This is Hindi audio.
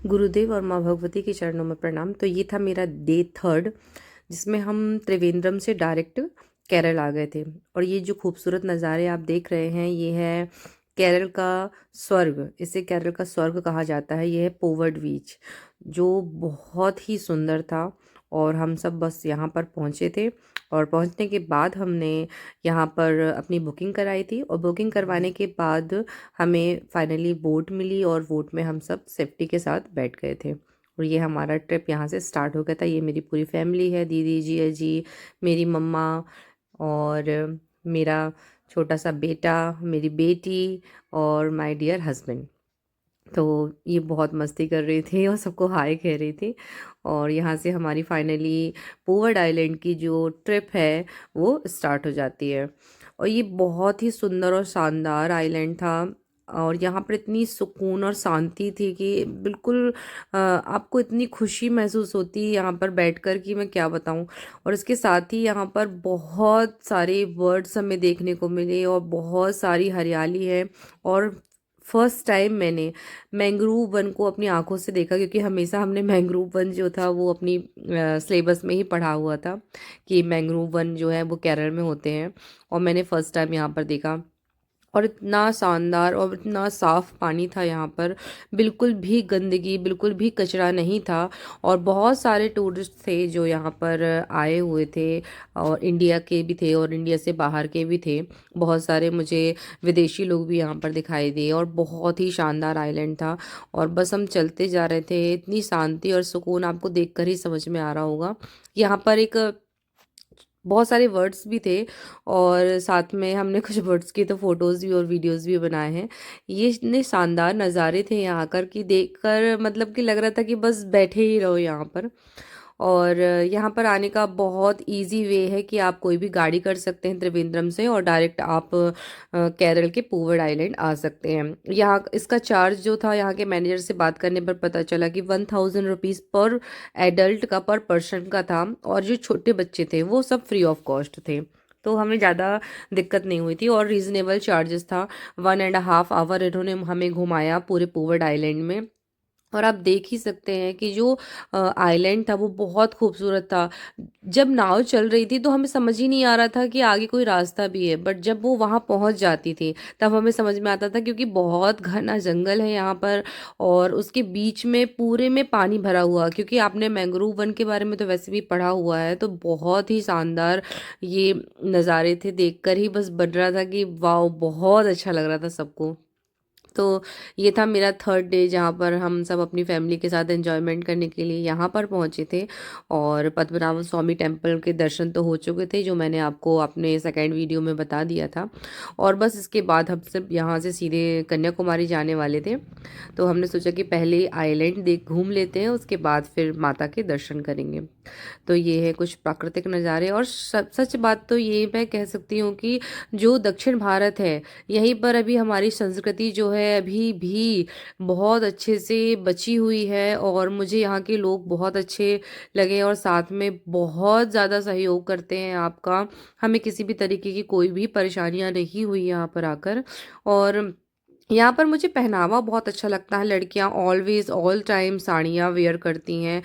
गुरुदेव और माँ भगवती के चरणों में प्रणाम। तो ये था मेरा डे 3 जिसमें हम त्रिवेंद्रम से डायरेक्ट केरल आ गए थे। और ये जो खूबसूरत नज़ारे आप देख रहे हैं ये है केरल का स्वर्ग। इसे केरल का स्वर्ग कहा जाता है। ये है पोवर्ड बीच जो बहुत ही सुंदर था। और हम सब बस यहाँ पर पहुँचे थे और पहुँचने के बाद हमने यहाँ पर अपनी बुकिंग कराई थी और बुकिंग करवाने के बाद हमें फाइनली बोट मिली और बोट में हम सब सेफ्टी के साथ बैठ गए थे। और ये हमारा ट्रिप यहाँ से स्टार्ट हो गया था। ये मेरी पूरी फैमिली है, दीदी जी, अजी, मेरी मम्मा और मेरा छोटा सा बेटा, मेरी बेटी और माय डियर हस्बैंड। तो ये बहुत मस्ती कर रही थी और सबको हाय कह रही थी। और यहाँ से हमारी फाइनली पोवर्ड आइलैंड की जो ट्रिप है वो स्टार्ट हो जाती है। और ये बहुत ही सुंदर और शानदार आइलैंड था। और यहाँ पर इतनी सुकून और शांति थी कि बिल्कुल आपको इतनी खुशी महसूस होती है यहाँ पर बैठकर कि मैं क्या बताऊँ। और इसके साथ ही यहाँ पर बहुत सारे बर्ड्स हमें देखने को मिले और बहुत सारी हरियाली है। और फर्स्ट टाइम मैंने मैंग्रोव वन को अपनी आंखों से देखा, क्योंकि हमेशा हमने मैंग्रोव वन जो था वो अपनी सिलेबस में ही पढ़ा हुआ था कि मैंग्रोव वन जो है वो केरल में होते हैं। और मैंने फर्स्ट टाइम यहाँ पर देखा। और इतना शानदार और इतना साफ़ पानी था यहाँ पर। बिल्कुल भी गंदगी, बिल्कुल भी कचरा नहीं था। और बहुत सारे टूरिस्ट थे जो यहाँ पर आए हुए थे और इंडिया के भी थे और इंडिया से बाहर के भी थे। बहुत सारे मुझे विदेशी लोग भी यहाँ पर दिखाई दिए और बहुत ही शानदार आइलैंड था। और बस हम चलते जा रहे थे, इतनी शांति और सुकून आपको देखकर ही समझ में आ रहा होगा। यहाँ पर एक बहुत सारे वर्ड्स भी थे और साथ में हमने कुछ वर्ड्स की तो फ़ोटोज़ भी और वीडियोज़ भी बनाए हैं। ये इतने शानदार नज़ारे थे यहाँ कर कि देखकर मतलब कि लग रहा था कि बस बैठे ही रहो यहाँ पर। और यहाँ पर आने का बहुत इजी वे है कि आप कोई भी गाड़ी कर सकते हैं त्रिवेंद्रम से और डायरेक्ट आप केरल के पूवर्ड आइलैंड आ सकते हैं। यहाँ इसका चार्ज जो था, यहाँ के मैनेजर से बात करने पर पता चला कि 1000 रुपीज़ पर एडल्ट का, पर पर्सन का था। और जो छोटे बच्चे थे वो सब फ्री ऑफ कॉस्ट थे। तो हमें ज़्यादा दिक्कत नहीं हुई थी और रीज़नेबल चार्जेस था। 1.5 आवर इन्होंने हमें घुमाया पूरे पूवर्ड आइलैंड में। और आप देख ही सकते हैं कि जो आइलैंड था वो बहुत खूबसूरत था। जब नाव चल रही थी तो हमें समझ ही नहीं आ रहा था कि आगे कोई रास्ता भी है, बट जब वो वहाँ पहुँच जाती थी तब हमें समझ में आता था, क्योंकि बहुत घना जंगल है यहाँ पर। और उसके बीच में पूरे में पानी भरा हुआ, क्योंकि आपने मैंग्रोव वन के बारे में तो वैसे भी पढ़ा हुआ है। तो बहुत ही शानदार ये नज़ारे थे, देखकर ही बस बन रहा था कि वाह, बहुत अच्छा लग रहा था सबको। तो ये था मेरा 3rd डे जहाँ पर हम सब अपनी फैमिली के साथ एंजॉयमेंट करने के लिए यहाँ पर पहुँचे थे। और पद्मनाभ स्वामी टेम्पल के दर्शन तो हो चुके थे, जो मैंने आपको अपने सेकंड वीडियो में बता दिया था। और बस इसके बाद हम सब यहाँ से सीधे कन्याकुमारी जाने वाले थे। तो हमने सोचा कि पहले आइलैंड देख घूम लेते हैं, उसके बाद फिर माता के दर्शन करेंगे। तो ये है कुछ प्राकृतिक नज़ारे। और सच बात तो ये मैं कह सकती हूँ कि जो दक्षिण भारत है, यहीं पर अभी हमारी संस्कृति जो है अभी भी बहुत अच्छे से बची हुई है। और मुझे यहाँ के लोग बहुत अच्छे लगे और साथ में बहुत ज़्यादा सहयोग करते हैं आपका। हमें किसी भी तरीके की कोई भी परेशानियाँ नहीं हुई यहाँ पर आकर। और यहाँ पर मुझे पहनावा बहुत अच्छा लगता है। लड़कियाँ ऑलवेज ऑल टाइम साड़ियाँ वेयर करती हैं।